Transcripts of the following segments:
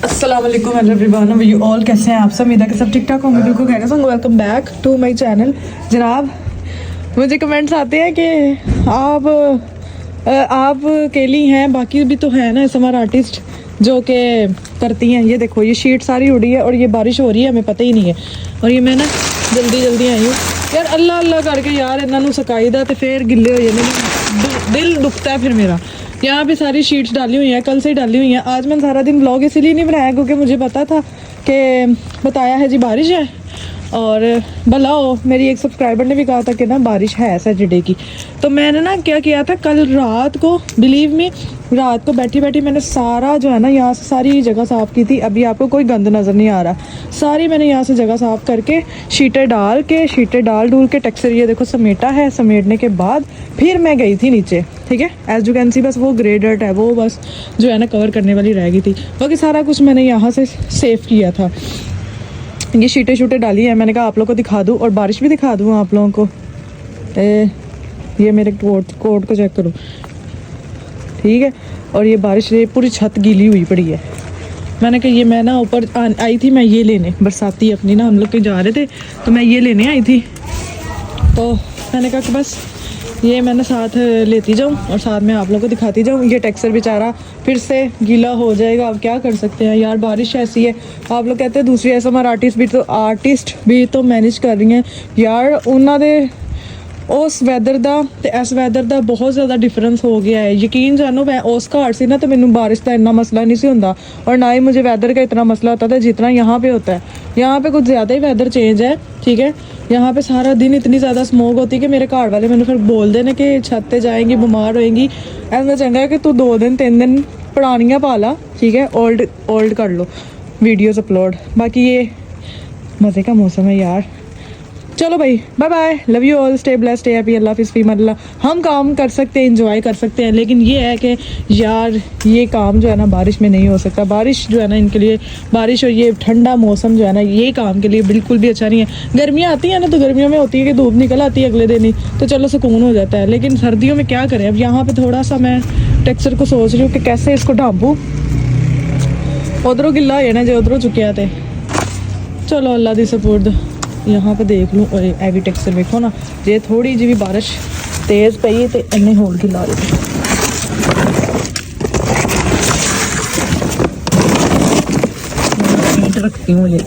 अस्सलाम वालेकुम everyone, you all कैसे हैं आप सब? उम्मीद है कि सब ठीक ठाक होंगे, बिल्कुल खैरियत से होंगे। Welcome back to my channel. जनाब, मुझे कमेंट्स आते हैं कि आप अकेली हैं, बाकी भी तो है ना एसएमआर आर्टिस्ट जो कि करती हैं। ये देखो, ये शीट सारी उड़ी है और ये बारिश हो रही है, हमें पता ही नहीं है। और ये मैं ना जल्दी आई हूँ यार, अल्लाह अल्लाह करके यार इन्हों सकाई दा तो फिर गिले हो जाते, दिल दुखता है फिर मेरा। यहाँ पे सारी शीट्स डाली हुई हैं, कल से ही डाली हुई हैं। आज मैंने सारा दिन व्लॉग इसीलिए नहीं बनाया क्योंकि मुझे पता था कि बताया है जी बारिश है। और भला हो, मेरी एक सब्सक्राइबर ने भी कहा था कि ना बारिश है सैटरडे की। तो मैंने ना क्या किया था, कल रात को, बिलीव मी, रात को बैठी बैठी मैंने सारा जो है ना यहाँ से सारी जगह साफ़ की थी। अभी आपको कोई गंद नज़र नहीं आ रहा। सारी मैंने यहाँ से जगह साफ़ करके शीटें डाल डूल के टेक्सचर ये देखो समेटा है। समेटने के बाद फिर मैं गई थी नीचे, ठीक है। एज यू कैन सी, बस वो ग्रे डर्ट है वो बस जो है ना कवर करने वाली रह गई थी। बाकी सारा कुछ मैंने यहाँ से सेव किया था। ये शीटें डाली हैं, मैंने कहा आप लोगों को दिखा दूँ और बारिश भी दिखा दूँ आप लोगों को। ये मेरे कोट को चेक करो, ठीक है। और ये बारिश, ये पूरी छत गीली हुई पड़ी है। मैंने कहा ये मैं ना ऊपर आई थी, मैं ये लेने बरसाती अपनी ना, हम लोग कहीं जा रहे थे तो मैं ये लेने आई थी। तो मैंने कहा कि बस ये मैंने साथ लेती जाऊँ और साथ में आप लोगों को दिखाती जाऊँ। ये टेक्सचर बेचारा फिर से गीला हो जाएगा, अब क्या कर सकते हैं यार, बारिश ऐसी है। आप लोग कहते हैं दूसरी एसएमआर आर्टिस्ट भी तो मैनेज कर रही हैं यार। उन्होंने उस वैदर ਦਾ ਤੇ ਇਸ ਵੈਦਰ ਦਾ बहुत ज़्यादा डिफरेंस हो गया है। यकीन जानो, मैं उस घर से ना तो मैंने बारिश का इतना मसला नहीं सी होता और ना ही मुझे वैदर का इतना मसला होता था जितना यहाँ पे होता है। यहाँ पे कुछ ज़्यादा ही वैदर चेंज है, ठीक है। यहाँ पे सारा दिन इतनी ज़्यादा स्मोक होती है कि मेरे घर वाले मैंने फिर बोल देने कि छत पे जाएंगी बीमार होएंगी। ऐसा चंगा है कि तू 2 दिन 3 दिन पुरानियाँ पा ला, ठीक है, ओल्ड कर लो वीडियोज़ अपलोड। बाकी ये मज़े का मौसम है यार। चलो भाई, bye bye, love you all, stay blessed, stay happy, अल्लाह हाफिज़, फीम अल्लाह। हम काम कर सकते हैं, एंजॉय कर सकते हैं, लेकिन ये है कि यार ये काम जो है ना बारिश में नहीं हो सकता। बारिश जो है ना इनके लिए, बारिश और ये ठंडा मौसम जो है ना ये काम के लिए बिल्कुल भी अच्छा नहीं है। गर्मियाँ आती हैं ना तो गर्मियों में होती है कि धूप निकल आती है अगले दिन ही, तो चलो सुकून हो जाता है। लेकिन सर्दियों में क्या करें। अब यहाँ पर थोड़ा सा मैं टेक्सचर को सोच रही हूँ कि कैसे इसको ढांपूँ। उधरों गिला हो जाना जो उधरों चुकिया थे। चलो अल्लाह दी सपुर्द। यहाँ पे देख लूँ और ए भी टेक्सचर देखो ना, जे थोड़ी जी भी बारिश तेज़ पई तो इन्ने होल गिला रखती हूँ ये।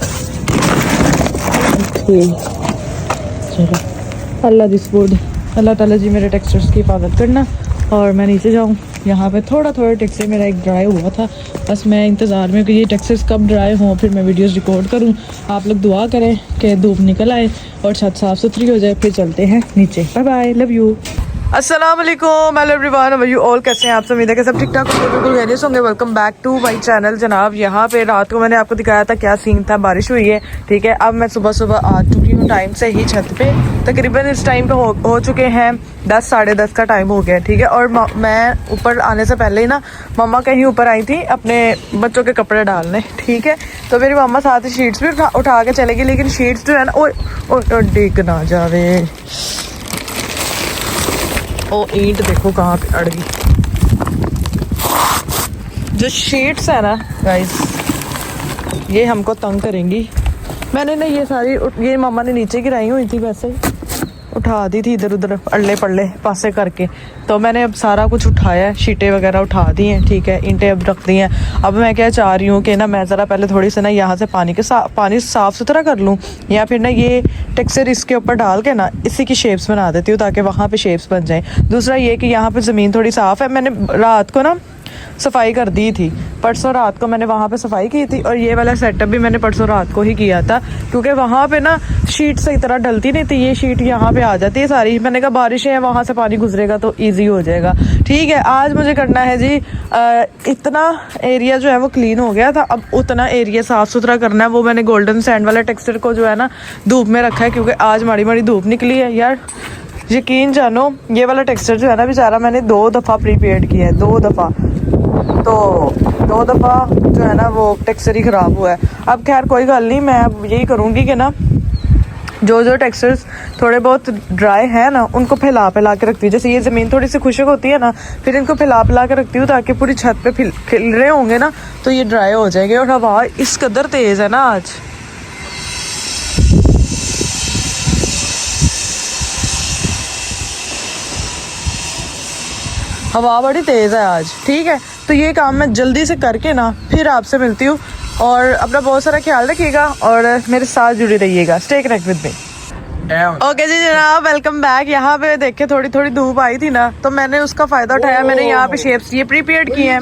चलो अल्लाह दी सपुर्द। अल्लाह ताला जी मेरे टेक्सचर्स की हिफाजत करना। और मैं नीचे जाऊँ, यहाँ पे थोड़ा टेक्सचर मेरा एक ड्राई हुआ था, बस मैं इंतज़ार में कि ये टेक्सचर्स कब ड्राई हों फिर मैं वीडियोस रिकॉर्ड करूँ। आप लोग दुआ करें कि धूप निकल आए और छत साफ़ सुथरी हो जाए, फिर चलते हैं नीचे। Bye bye, love you. अस्सलाम वालेकुम एवरीवन, यू ऑल कैसे हैं आप सब? उम्मीद है कि सब ठीक ठाक होंगे, बिल्कुल खैरियत होंगे। Welcome back to my channel. जनाब, यहाँ पे रात को मैंने आपको दिखाया था क्या सीन था, बारिश हुई है, ठीक है। अब मैं सुबह आ चुकी हूँ टाइम से ही छत पे। तकरीबन इस टाइम पे हो चुके हैं 10 साढ़े 10 का टाइम हो गया, ठीक है। और मैं ऊपर आने से पहले ही ना मम्मा कहीं ऊपर आई थी अपने बच्चों के कपड़े डालने, ठीक है। तो मेरी मम्मा साथ ही शीट्स भी उठा के चलेगी, लेकिन शीट्स जो है ना ओ डिग ना जावे। ओ ईंट देखो कहाँ पे अड़ गई। जो शीट्स है ना गाइस, ये हमको तंग करेंगी। मैंने ना ये सारी ये मम्मा ने नीचे गिराई हुई थी, वैसे ही उठा दी थी इधर उधर अल्ले पल्ले पासे करके। तो मैंने अब सारा कुछ उठाया है, शीटें वगैरह उठा दी हैं, ठीक है, ईंटें अब रख दी हैं। अब मैं क्या चाह रही हूँ कि ना मैं ज़रा पहले थोड़ी सी ना यहाँ से पानी साफ़ सुथरा कर लूँ, या फिर ना ये टेक्सचर इसके ऊपर डाल के ना इसी की शेप्स बना देती हूँ ताकि वहाँ पे शेप्स बन जाएँ। दूसरा ये कि यहाँ पे ज़मीन थोड़ी साफ़ है, मैंने रात को ना सफाई कर दी थी, परसों रात को मैंने वहाँ पे सफाई की थी। और ये वाला सेटअप भी मैंने परसों रात को ही किया था क्योंकि वहाँ पे ना शीट सही तरह डलती नहीं थी। ये शीट यहाँ पे आ जाती है सारी। मैंने कहा बारिशें हैं, वहाँ से पानी गुजरेगा तो इजी हो जाएगा, ठीक है। आज मुझे करना है जी इतना एरिया जो है वो क्लीन हो गया था, अब उतना एरिया साफ़ सुथरा करना है। वो मैंने गोल्डन सैंड वाला टेक्सचर को जो है ना धूप में रखा है क्योंकि आज माड़ी माड़ी धूप निकली है यार। यकीन जानो, ये वाला टेक्सचर जो है ना बेचारा मैंने 2 दफ़ा प्रीपेड किया है, 2 दफ़ा। तो 2 दफ़ा जो है ना वो टेक्सचर ही ख़राब हुआ है। अब खैर कोई गल नहीं, मैं अब यही करूँगी कि ना जो जो टेक्सचर्स थोड़े बहुत ड्राई है ना उनको फैला फैला के रखती हूँ। जैसे ये ज़मीन थोड़ी सी खुशक होती है ना, फिर इनको फैला फैला के रखती हूँ ताकि पूरी छत पे खिल रहे होंगे ना तो ये ड्राई हो जाएंगे। और हवा इस कदर तेज़ है ना आज, हवा बड़ी तेज़ है आज। ठीक है, तो ये काम मैं जल्दी से करके ना फिर आपसे मिलती हूँ। और अपना बहुत सारा ख्याल रखिएगा और मेरे साथ जुड़े रहिएगा। Stay connect with me. Okay जी जनाब, वेलकम बैक। यहाँ पे देखे थोड़ी थोड़ी धूप आई थी ना तो मैंने उसका फायदा उठाया। मैंने यहाँ पे शेप्स ये प्रीपेयर्ड किए हैं।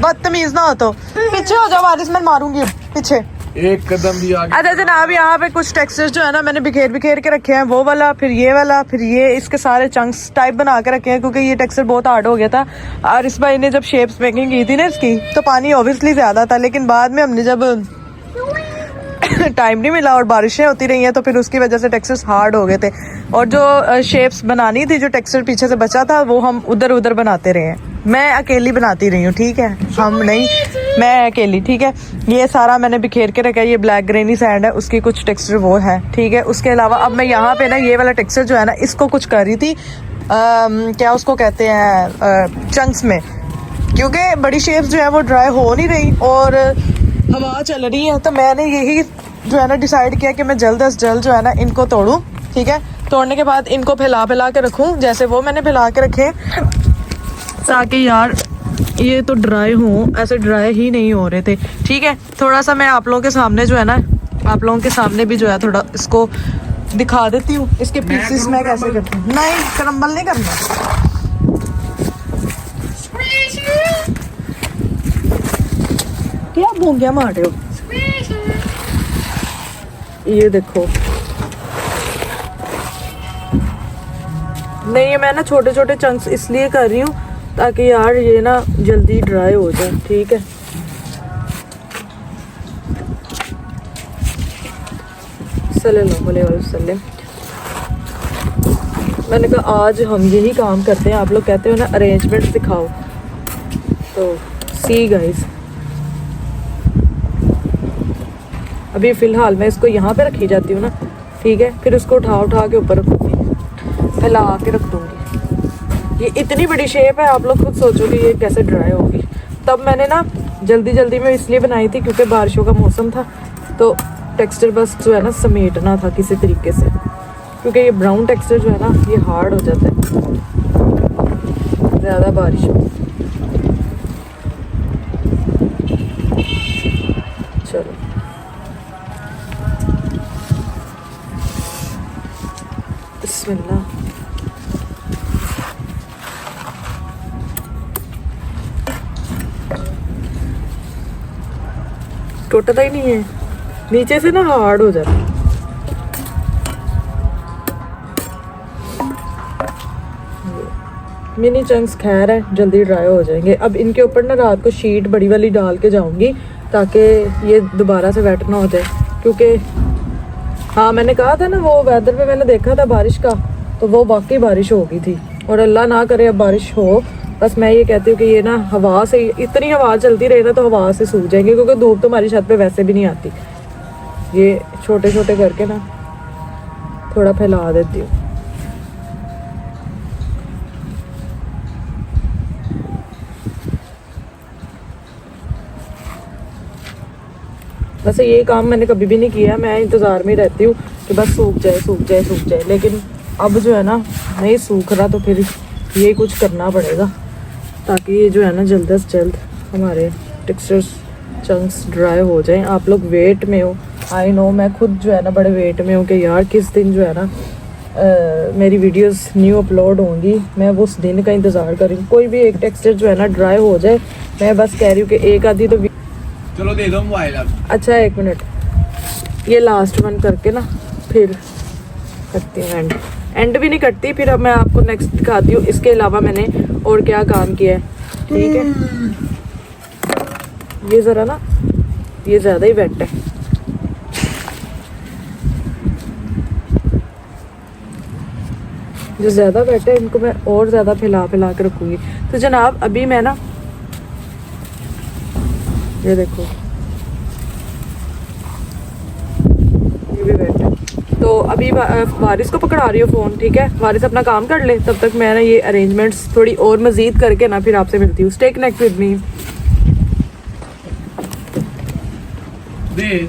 बदतमीज ना हो तो पीछे हो जाओ, बारिश में मारूंगी पीछे एक कदम भी आगे। अच्छा जनाब, यहाँ पे कुछ टेक्सचर्स जो है ना मैंने बिखेर बिखेर के रखे हैं। वो वाला, फिर ये वाला, फिर ये, इसके सारे चंक्स टाइप बना के रखे हैं क्योंकि ये टेक्सचर बहुत हार्ड हो गया था। और इस भाई ने जब शेप्स मेकिंग की थी ना इसकी तो पानी ऑब्वियसली ज्यादा था, लेकिन बाद में हमने जब टाइम नहीं मिला और बारिशें होती रही हैं तो फिर उसकी वजह से टेक्सचर्स हार्ड हो गए थे। और जो शेप्स बनानी थी, जो टेक्सचर पीछे से बचा था, वो हम उधर उधर बनाते रहे हैं। मैं अकेली बनाती रही हूँ, ठीक है, हम नहीं, मैं अकेली। ठीक है, ये सारा मैंने बिखेर के रखा है। ये ब्लैक ग्रेनी सैंड है, उसकी कुछ टेक्सचर वो है। ठीक है, उसके अलावा अब मैं यहाँ पे ना ये वाला टेक्सचर जो है ना इसको कुछ कर रही थी, क्या उसको कहते हैं, चंक्स में, क्योंकि बड़ी शेप्स जो है वो ड्राई हो नहीं रही और हवा चल रही है। तो मैंने यही जो है ना डिसाइड किया कि मैं जल्द अज जल्द जो है ना इनको तोड़ूं। ठीक है, तोड़ने के बाद इनको फैला फैला के रखूं जैसे वो मैंने फैला के रखे, ताकि यार ये तो ड्राई हो, ऐसे ड्राई ही नहीं हो रहे थे। ठीक है, थोड़ा सा मैं आप लोगों के सामने जो है ना, आप लोगों के सामने भी जो है थोड़ा इसको दिखा देती हूँ। इसके पीसेस मैं कैसे करती हूँ। नहीं, क्रम्बल नहीं करना। क्या भूंगिया मार रहे हो। ये देखो, नहीं ये मैं ना छोटे छोटे चंक्स इसलिए कर रही हूँ ताकि यार ये ना जल्दी ड्राई हो जाए। ठीक है, सल्लल्लाहु अलैहि वसल्लम। मैंने कहा आज हम यही काम करते हैं। आप लोग कहते हो ना अरेंजमेंट सिखाओ, तो सी गाइस। अभी फ़िलहाल मैं इसको यहाँ पे रखी जाती हूँ ना, ठीक है, फिर उसको उठा उठा के ऊपर रखूँगी, फैला के रख दूँगी। ये इतनी बड़ी शेप है, आप लोग खुद सोचोगे ये कैसे ड्राई होगी। तब मैंने ना जल्दी जल्दी में इसलिए बनाई थी क्योंकि बारिशों का मौसम था, तो टेक्सचर बस जो है ना समेटना था किसी तरीके से, क्योंकि ये ब्राउन टेक्सचर जो है ना ये हार्ड हो जाता है ज़्यादा बारिश हो। चलो बिस्मिल्लाह। टूटता ही नहीं है, नीचे से ना हार्ड हो जाता है। मिनी चंक्स खैर है जल्दी ड्राई हो जाएंगे। अब इनके ऊपर ना रात को शीट बड़ी वाली डाल के जाऊंगी ताकि ये दोबारा से वेट ना हो जाए, क्योंकि हाँ मैंने कहा था ना वो वेदर पे मैंने देखा था बारिश का, तो वो वाकई बारिश हो गई थी। और अल्लाह ना करे अब बारिश हो। बस मैं ये कहती हूँ कि ये ना हवा से, इतनी हवा चलती रहे ना तो हवा से सूख जाएंगे, क्योंकि धूप तो हमारी छत पे वैसे भी नहीं आती। ये छोटे छोटे करके ना थोड़ा फैला देती हूँ। वैसे ये काम मैंने कभी भी नहीं किया, मैं इंतज़ार में रहती हूँ कि बस सूख जाए सूख जाए सूख जाए, लेकिन अब जो है ना नहीं सूख रहा तो फिर ये कुछ करना पड़ेगा ताकि ये जो है ना जल्द से जल्द हमारे टेक्सचर्स चंक्स ड्राई हो जाएं। आप लोग वेट में हो, आई नो, मैं खुद जो है ना बड़े वेट में हूँ कि यार किस दिन जो है ना मेरी वीडियोस न्यू अपलोड होंगी। मैं वो उस दिन का इंतज़ार कर रही हूँ। कोई भी एक टेक्सचर जो है ना ड्राई हो जाए, मैं बस कह रही हूँ कि एक आधी तो चलो दे दो मोबाइल अब। अच्छा एक मिनट, ये लास्ट वन करके ना फिर करती हूँ एंड भी नहीं करती। फिर अब मैं आपको नेक्स्ट दिखाती हूँ इसके अलावा मैंने और क्या काम किया है। ठीक है, ये ज़रा ना ये ज़्यादा ही वेट है। जो ज़्यादा वेट है इनको मैं और ज़्यादा फैला फैला के रखूँगी। तो जनाब अभी मैं ना ये देखो तो अभी वारिस को पकड़ा रही हूँ फ़ोन, ठीक है। वारिस अपना काम कर ले, तब तक मैं ना ये अरेंजमेंट्स थोड़ी और मज़ीद करके ना फिर आपसे मिलती हूँ। Stay connect with me. They